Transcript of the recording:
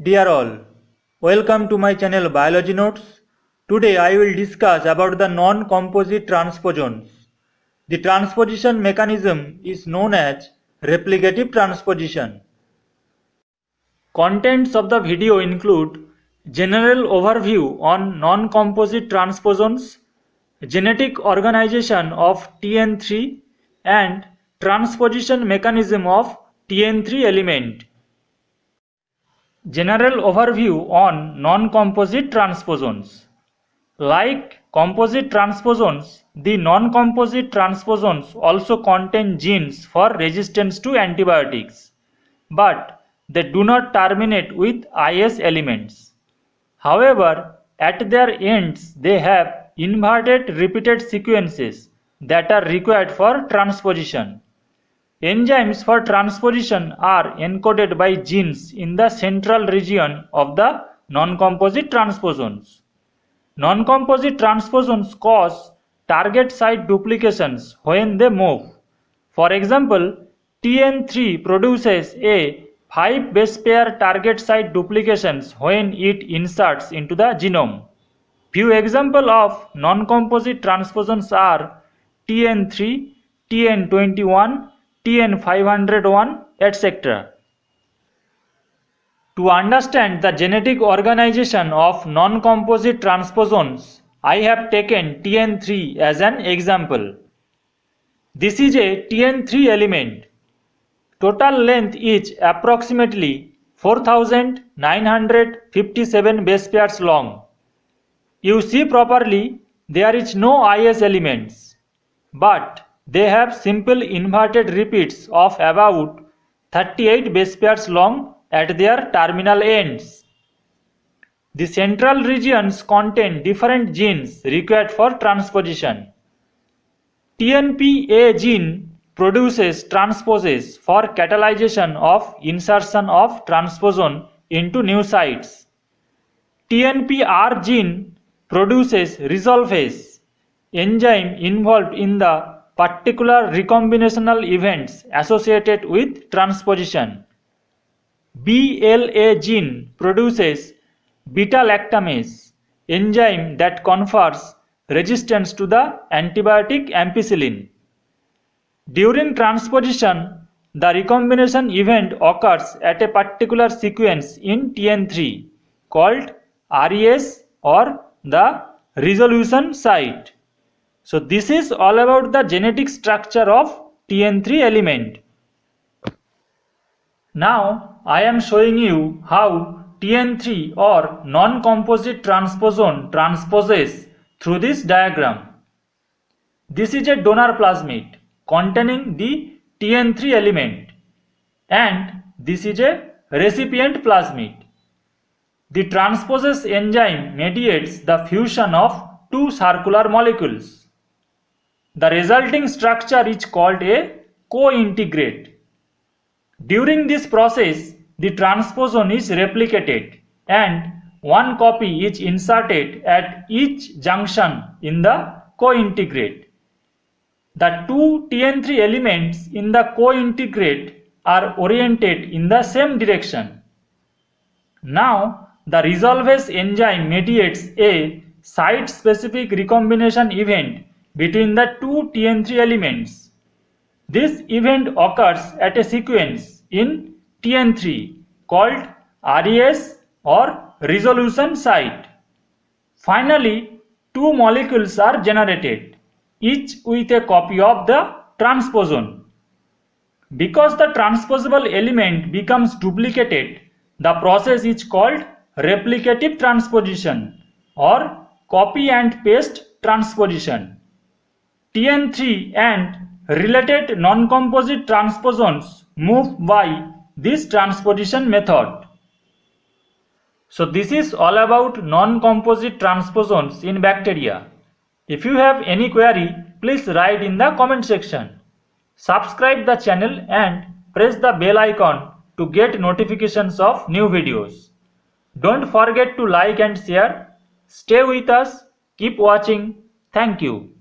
Dear all, welcome to my channel Biology Notes. Today I will discuss about the non-composite transposons. The transposition mechanism is known as replicative transposition. Contents of the video include general overview on non-composite transposons, genetic organization of TN3 and transposition mechanism of TN3 element. General overview on non-composite transposons. Like composite transposons, the non-composite transposons also contain genes for resistance to antibiotics, but they do not terminate with IS elements. However, at their ends they have inverted repeated sequences that are required for transposition. Enzymes for transposition are encoded by genes in the central region of the non-composite transposons. Non-composite transposons cause target site duplications when they move. For example, TN3 produces a 5 base pair target site duplications when it inserts into the genome. Few examples of non-composite transposons are TN3, TN21, TN501, etc. To understand the genetic organization of non-composite transposons, I have taken TN3 as an example. This is a TN3 element. Total length is approximately 4957 base pairs long. You see properly, there is no IS elements, but they have simple inverted repeats of about 38 base pairs long at their terminal ends. The central regions contain different genes required for transposition. TNPA gene produces transposase for catalyzation of insertion of transposon into new sites. TNPR gene produces resolvase, enzyme involved in the particular recombinational events associated with transposition. BLA gene produces beta-lactamase, enzyme that confers resistance to the antibiotic ampicillin. During transposition, the recombination event occurs at a particular sequence in TN3 called RES or the resolution site. So this is all about the genetic structure of TN3 element. Now I am showing you how TN3 or non-composite transposon transposes through this diagram. This is a donor plasmid containing the TN3 element and this is a recipient plasmid. The transposase enzyme mediates the fusion of two circular molecules. The resulting structure is called a co-integrate. During this process, the transposon is replicated and one copy is inserted at each junction in the co-integrate. The two TN3 elements in the co-integrate are oriented in the same direction. Now, the resolvase enzyme mediates a site-specific recombination event between the two TN3 elements. This event occurs at a sequence in TN3 called RES or resolution site. Finally, two molecules are generated, each with a copy of the transposon. Because the transposable element becomes duplicated, the process is called replicative transposition or copy and paste transposition. TN3 and related non-composite transposons move by this transposition method. So this is all about non-composite transposons in bacteria. If you have any query, please write in the comment section. Subscribe the channel and press the bell icon to get notifications of new videos. Don't forget to like and share. Stay with us. Keep watching. Thank you.